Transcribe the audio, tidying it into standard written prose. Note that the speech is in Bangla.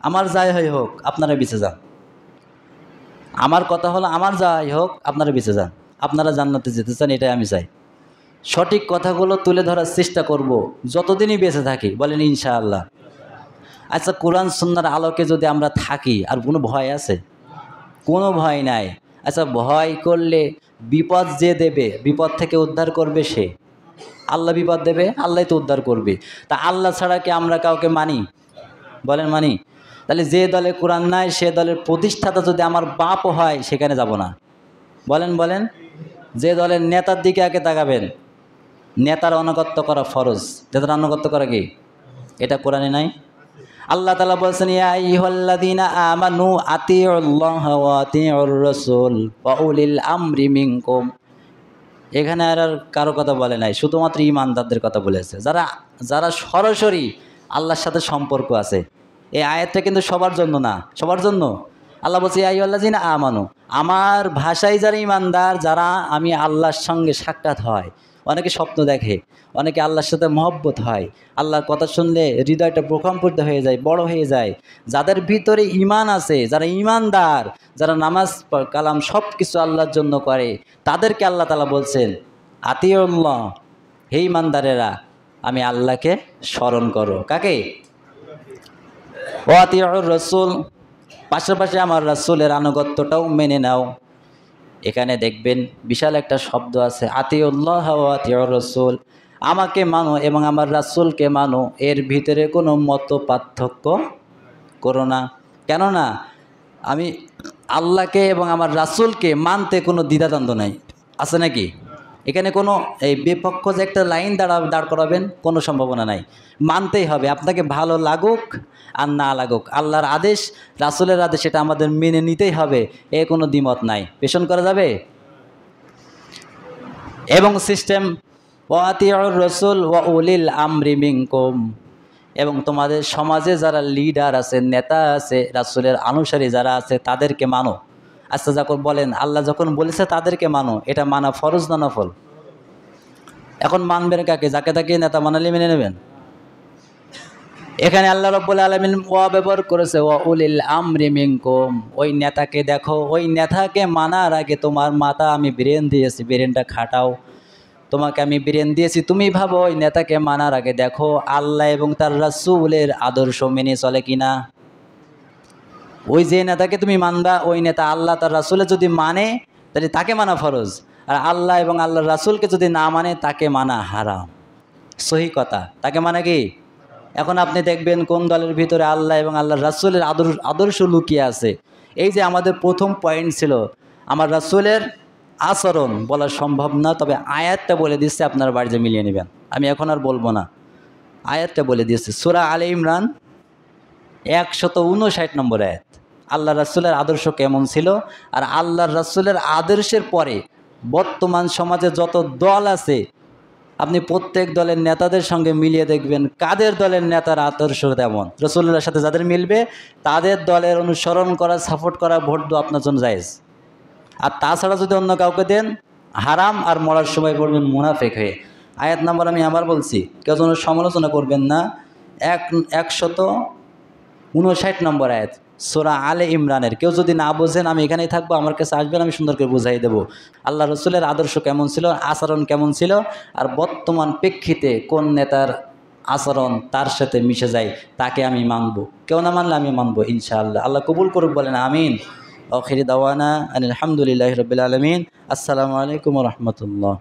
আমার যাই হয় হোক আপনারা বেঁচে যান। আমার কথা হলো আমার যাই হোক আপনারা বেঁচে যান, আপনারা জান্নাতে যেতে চান, এটাই আমি চাই। সঠিক কথাগুলো তুলে ধরার চেষ্টা করব যতদিনই বেঁচে থাকি, বলেন ইনশাআল্লাহ। আচ্ছা, কোরআন সুন্নাহর আলোকে যদি আমরা থাকি, আর কোনো ভয় আছে? কোনো ভয় নাই। আচ্ছা, ভয় করলে বিপদ যে দেবে, বিপদ থেকে উদ্ধার করবে সে। আল্লাহ বিপদ দেবে, আল্লাহ তো উদ্ধার করবে। তা আল্লাহ ছাড়া কি আমরা কাউকে মানি? বলেন মানি? তাহলে যে দলে কোরআন নাই সে দলের প্রতিষ্ঠাতা যদি আমার বাপও হয় সেখানে যাব না। বলেন বলেন। যে দলের নেতার দিকে আগে তাকাবেন। নেতার আনুগত্য করা ফরজ। নেতার আনুগত্য করা কি? এটা কোরআনে নাই? আল্লাহ তাআলা বলেছেন, ইয়া আইয়ুহাল্লাযীনা আমানু আতিউল্লাহ ওয়া আতিউর রাসূল ওয়া উলিল আমরি মিনকুম। এখানে আর কারো কথা বলে নাই, শুধুমাত্র ঈমানদারদের কথা বলেছে, যারা যারা সরাসরি আল্লাহর সাথে সম্পর্ক আছে। এই আয়াতটা কিন্তু সবার জন্য না। সবার জন্য? আল্লাহ বলছে ইয়া আইয়ুহাল্লাযীনা আমানু, আমার ভাষায় যারা ঈমানদার, যারা আমি আল্লাহর সঙ্গে সাক্ষাৎ হয়, অনেকে স্বপ্ন দেখে, অনেকে আল্লাহর সাথে মহব্বত হয়, আল্লাহর কথা শুনলে হৃদয়টা প্রকম্পিত হয়ে যায়, বড় হয়ে যায়। যাদের ভিতরে ঈমান আছে, যারা ঈমানদার, যারা নামাজ কালাম সব কিছু আল্লাহর জন্য করে, তাদেরকে আল্লাহ তাআলা বলছেন আতিউল্লাহ, হে ঈমানদারেরা আমি আল্লাহকে স্মরণ করো। কাকে? ও আতিউর রাসূল, পাশাপাশি আমার রাসূলের আনুগত্যটাও মেনে নাও। এখানে দেখবেন বিশাল একটা শব্দ আছে, আতিউল্লাহ ওয়া আতিউর রাসূল, আমাকে মানো এবং আমার রাসূলকে মানো, এর ভিতরে কোনো মত পার্থক্য করো না। কেননা আমি আল্লাহকে এবং আমার রাসূলকে মানতে কোনো দ্বিধাদ্বন্দ্ব নাই, আছে নাকি? এখানে কোনো এই বিপক্ষ যে একটা লাইন দাঁড় করাবেন, কোনো সম্ভাবনা নাই। মানতেই হবে, আপনাকে ভালো লাগুক আর না লাগুক, আল্লাহর আদেশ রাসূলের আদেশ এটা আমাদের মেনে নিতেই হবে, এ কোনো দ্বিমত নাই। পেছন করা যাবে? এবং সিস্টেম ওয়া আতিউর রাসূল ওয়া উলিল আমরি মিনকুম, এবং তোমাদের সমাজে যারা লিডার আছে, নেতা আছে, রাসূলের অনুসারী যারা আছে, তাদেরকে মানো। আচ্ছা, যখন বলেন আল্লাহ যখন বলেছে তাদেরকে মানো, এটা মানা ফরজ না নফল? এখন মানবেন কাকে? যাকে তাকে নেতা মানালে মেনে নেবেন? এখানে আল্লাহ রাব্বুল আলামিন ওয়া ব্যবহার করেছে ওয়া উলিল আমরি মিনকুম। ওই নেতাকে দেখো, ওই নেতাকে মানার আগে তোমার মাথা আমি ব্রেন দিয়েছি, ব্রেনটা খাটাও। তোমাকে আমি ব্রেন দিয়েছি, তুমি ভাবো ওই নেতাকে মানার আগে দেখো আল্লাহ এবং তার রাসূলের আদর্শ মেনে চলে কিনা। ওই যে নেতাকে তুমি মানবা, ওই নেতা আল্লাহ তার রাসূলের যদি মানে তাহলে তাকে মানা ফরজ, আর আল্লাহ এবং আল্লাহর রাসূলকে যদি না মানে তাকে মানা হারাম। সহি কথা, তাকে মানে কি? এখন আপনি দেখবেন কোন দলের ভিতরে আল্লাহ এবং আল্লাহর রাসূলের আদর্শ লুকিয়ে আছে। এই যে আমাদের প্রথম পয়েন্ট ছিল, আমার রাসূলের আচরণ বলা সম্ভব না, তবে আয়াতটা বলে দিচ্ছে, আপনার বাড়িতে মিলিয়ে নেবেন, আমি এখন আর বলবো না। আয়াতটা বলে দিচ্ছে সূরা আলে ইমরান 159 নম্বর আয়াত। আল্লাহ রাসূলের আদর্শ কেমন ছিল, আর আল্লাহর রাসূলের আদর্শের পরে বর্তমান সমাজে যত দল আছে, আপনি প্রত্যেক দলের নেতাদের সঙ্গে মিলিয়ে দেখবেন কাদের দলের নেতার আদর্শ তেমন। রাসূলুল্লাহর সাথে যাদের মিলবে তাদের দলের অনুসরণ করা, সাপোর্ট করা, ভোট দেওয়া আপনার জন্য জায়েজ। আর তাছাড়া যদি অন্য কাউকে দেন হারাম, আর মরার সময় পড়বেন মুনাফিক হয়ে। আয়াত নাম্বার আমি আবার বলছি, কেউ যেন সমালোচনা করবেন না। 159 নম্বর আয়াত সূরা আলে ইমরানের। কেউ যদি না বোঝেন আমি এখানেই থাকবো, আমার কাছে আসবেন, আমি সুন্দর করে বুঝাই দেবো আল্লাহ রাসূলের আদর্শ কেমন ছিল, আচরণ কেমন ছিল, আর বর্তমান প্রেক্ষিতে কোন নেতার আচরণ তার সাথে মিশে যায় তাকে আমি মানব, কেউ না মানলে আমি মানবো ইনশাআল্লাহ। আল্লাহ কবুল করুক, বলেন আমিন। আখিরি দাওয়ানা আলহামদুলিল্লাহি রাব্বিল আলামিন। আসসালামু আলাইকুম ওয়া রাহমাতুল্লাহ।